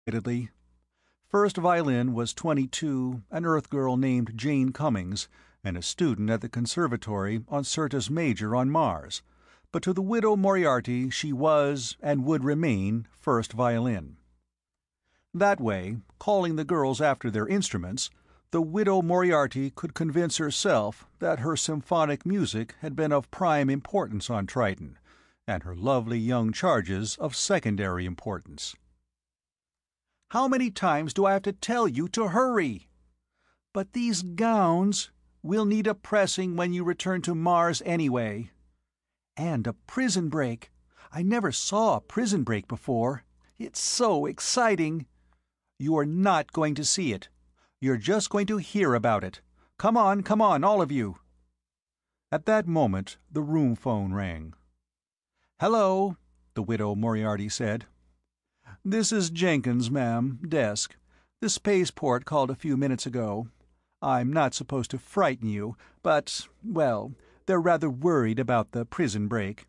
excitedly. First violin was 22, an Earth girl named Jane Cummings, and a student at the conservatory on Syrtis Major on Mars, but to the widow Moriarty she was, and would remain, first violin. That way, calling the girls after their instruments, the widow Moriarty could convince herself that her symphonic music had been of prime importance on Triton, and her lovely young charges of secondary importance. "How many times do I have to tell you to hurry?" "But these gowns—" "We'll need a pressing when you return to Mars anyway." "And a prison break. I never saw a prison break before. It's so exciting." "You're not going to see it. You're just going to hear about it. Come on, all of you." At that moment the room phone rang. "Hello," the widow Moriarty said. "This is Jenkins, ma'am, desk. The spaceport called a few minutes ago. I'm not supposed to frighten you, but, well, they're rather worried about the prison break.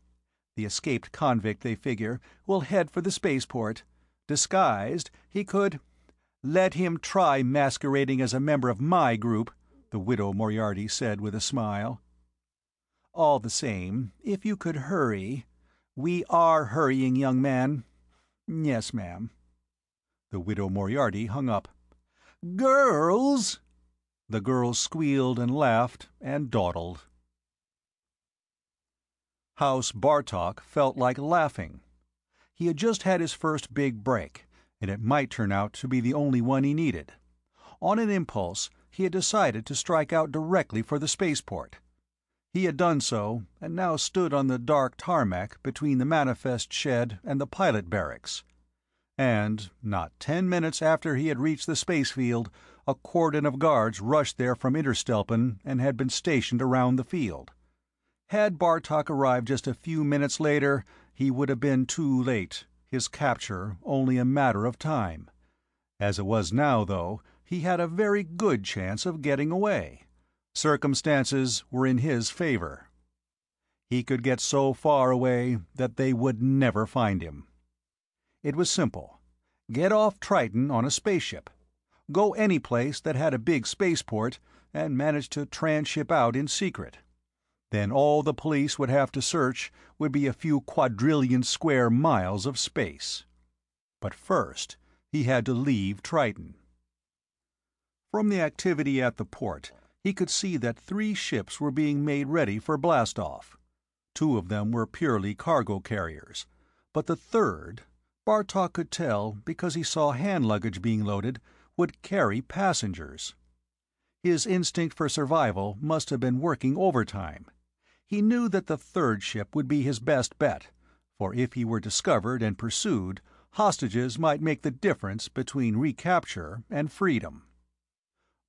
The escaped convict, they figure, will head for the spaceport. Disguised, he could—" "Let him try masquerading as a member of my group," the widow Moriarty said with a smile. "All the same, if you could hurry—" "We are hurrying, young man." "Yes, ma'am." The widow Moriarty hung up. "Girls!" The girls squealed and laughed and dawdled. House Bartok felt like laughing. He had just had his first big break, and it might turn out to be the only one he needed. On an impulse, he had decided to strike out directly for the spaceport. He had done so, and now stood on the dark tarmac between the manifest shed and the pilot barracks. And, not 10 minutes after he had reached the space field, a cordon of guards rushed there from Interstelpen and had been stationed around the field. Had Bartok arrived just a few minutes later, he would have been too late, his capture only a matter of time. As it was now, though, he had a very good chance of getting away. Circumstances were in his favor. He could get so far away that they would never find him. It was simple. Get off Triton on a spaceship. Go any place that had a big spaceport, and manage to transship out in secret. Then all the police would have to search would be a few quadrillion square miles of space. But first, he had to leave Triton. From the activity at the port, he could see that 3 ships were being made ready for blastoff. 2 of them were purely cargo carriers, but the third, Bartok could tell because he saw hand luggage being loaded, would carry passengers. His instinct for survival must have been working overtime. He knew that the third ship would be his best bet, for if he were discovered and pursued, hostages might make the difference between recapture and freedom.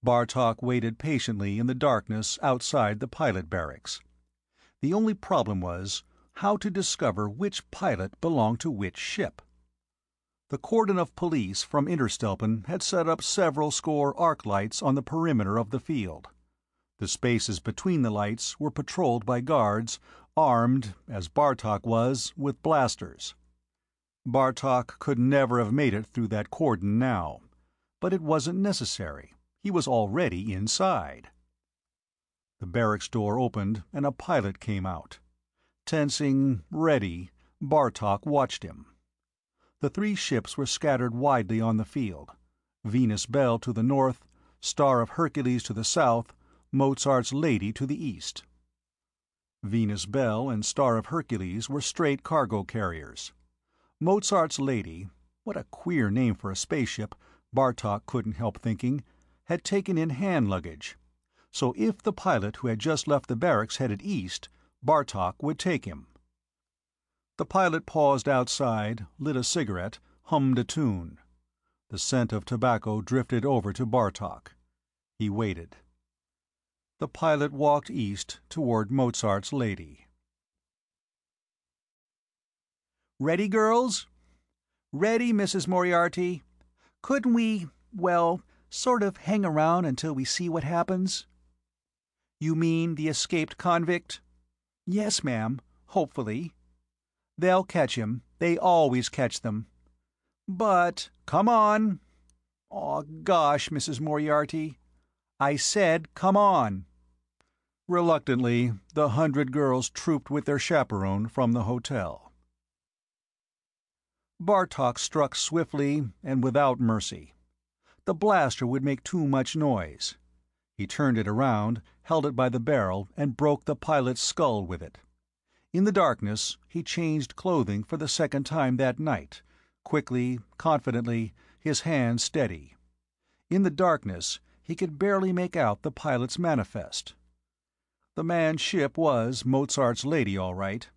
Bartok waited patiently in the darkness outside the pilot barracks. The only problem was how to discover which pilot belonged to which ship. The cordon of police from Interstelpen had set up several score arc lights on the perimeter of the field. The spaces between the lights were patrolled by guards, armed, as Bartok was, with blasters. Bartok could never have made it through that cordon now, but it wasn't necessary. He was already inside. The barracks door opened and a pilot came out. Tensing, ready, Bartok watched him. The 3 ships were scattered widely on the field. Venus Belle to the north, Star of Hercules to the south, Mozart's Lady to the east. Venus Belle and Star of Hercules were straight cargo carriers. Mozart's Lady, what a queer name for a spaceship, Bartok couldn't help thinking, had taken in hand luggage. So if the pilot who had just left the barracks headed east, Bartok would take him. The pilot paused outside, lit a cigarette, hummed a tune. The scent of tobacco drifted over to Bartok. He waited. The pilot walked east toward Mozart's Lady. "Ready, girls?" "Ready, Mrs. Moriarty. Couldn't we, well, sort of hang around until we see what happens?" "You mean the escaped convict?" "Yes, ma'am, hopefully." "They'll catch him. They always catch them." But, come on. Aw, gosh, Mrs. Moriarty. I said come on. Reluctantly, the 100 girls trooped with their chaperone from the hotel. Bartok struck swiftly and without mercy. The blaster would make too much noise. He turned it around, held it by the barrel, and broke the pilot's skull with it. In the darkness, he changed clothing for the second time that night, quickly, confidently, his hand steady. In the darkness, he could barely make out the pilot's manifest. The manned ship was Mozart's Lady, all right,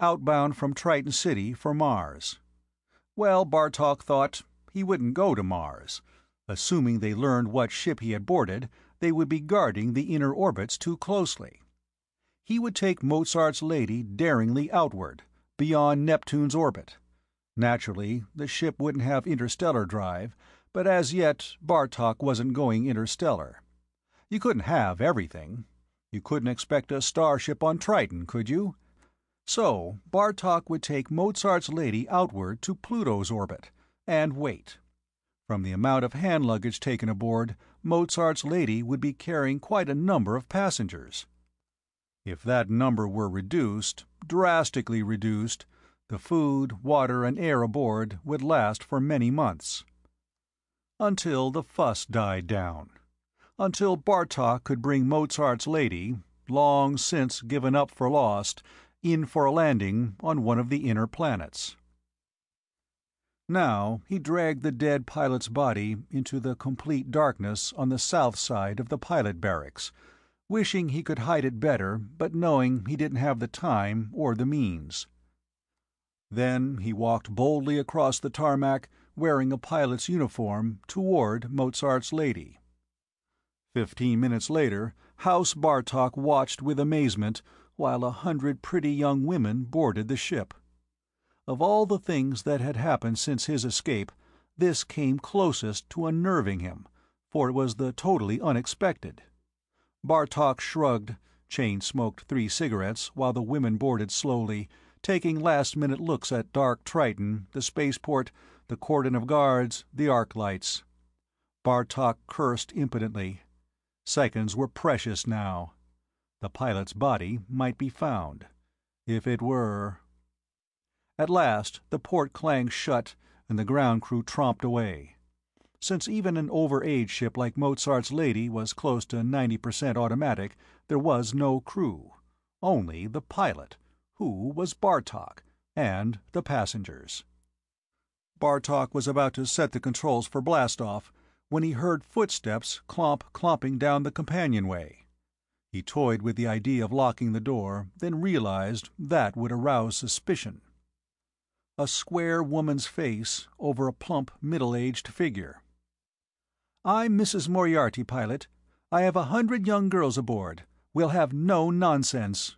outbound from Triton City for Mars. Well, Bartok thought, he wouldn't go to Mars. Assuming they learned what ship he had boarded, they would be guarding the inner orbits too closely. He would take Mozart's Lady daringly outward, beyond Neptune's orbit. Naturally, the ship wouldn't have interstellar drive, but as yet Bartok wasn't going interstellar. You couldn't have everything. You couldn't expect a starship on Triton, could you? So Bartok would take Mozart's Lady outward to Pluto's orbit, and wait. From the amount of hand luggage taken aboard, Mozart's Lady would be carrying quite a number of passengers. If that number were reduced, drastically reduced, the food, water, and air aboard would last for many months. Until the fuss died down. Until Bartok could bring Mozart's Lady, long since given up for lost, in for a landing on one of the inner planets. Now he dragged the dead pilot's body into the complete darkness on the south side of the pilot barracks, wishing he could hide it better, but knowing he didn't have the time or the means. Then he walked boldly across the tarmac, wearing a pilot's uniform, toward Mozart's Lady. 15 minutes later, House Bartok watched with amazement while 100 pretty young women boarded the ship. Of all the things that had happened since his escape, this came closest to unnerving him, for it was the totally unexpected. Bartok shrugged, chain-smoked 3 cigarettes while the women boarded slowly, taking last-minute looks at dark Triton, the spaceport, the cordon of guards, the arc lights. Bartok cursed impotently. Seconds were precious now. The pilot's body might be found. If it were... At last the port clanged shut and the ground crew tromped away. Since even an over-age ship like Mozart's Lady was close to 90% automatic, there was no crew. Only the pilot, who was Bartok, and the passengers. Bartok was about to set the controls for blastoff when he heard footsteps clomping down the companionway. He toyed with the idea of locking the door, then realized that would arouse suspicion. A square woman's face over a plump, middle-aged figure. "I'm Mrs. Moriarty, pilot. I have 100 young girls aboard. We'll have no nonsense."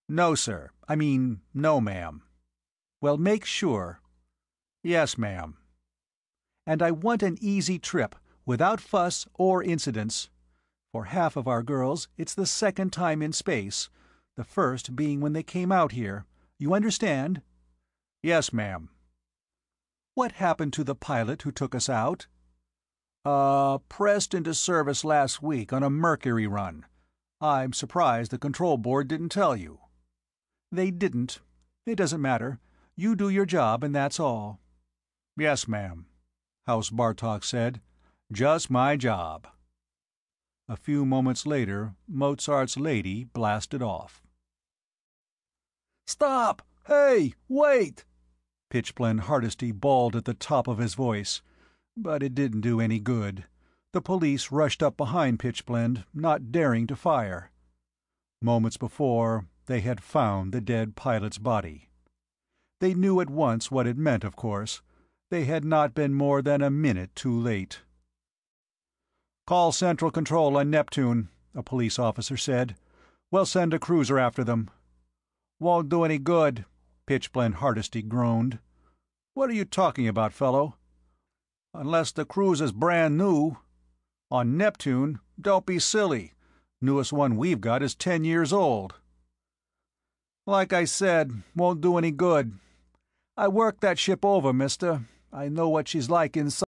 "No, sir. No, ma'am." "Well, make sure." "Yes, ma'am." "And I want an easy trip, without fuss or incidents. For half of our girls, it's the second time in space, the first being when they came out here. You understand?" "Yes, ma'am." "What happened to the pilot who took us out?" Pressed into service last week on a Mercury run. I'm surprised the control board didn't tell you." "They didn't. It doesn't matter. You do your job and that's all." "Yes, ma'am," House Bartok said. "Just my job." A few moments later, Mozart's Lady blasted off. "Stop! Hey, wait!" Pitchblende Hardesty bawled at the top of his voice. But it didn't do any good. The police rushed up behind Pitchblende, not daring to fire. Moments before, they had found the dead pilot's body. They knew at once what it meant, of course. They had not been more than a minute too late. "Call Central Control on Neptune," a police officer said. "We'll send a cruiser after them." "Won't do any good," Pitchblende Hardesty groaned. "What are you talking about, fellow?" "Unless the cruise is brand new. On Neptune? Don't be silly. Newest one we've got is 10 years old." "Like I said, won't do any good. I worked that ship over, mister. I know what she's like inside.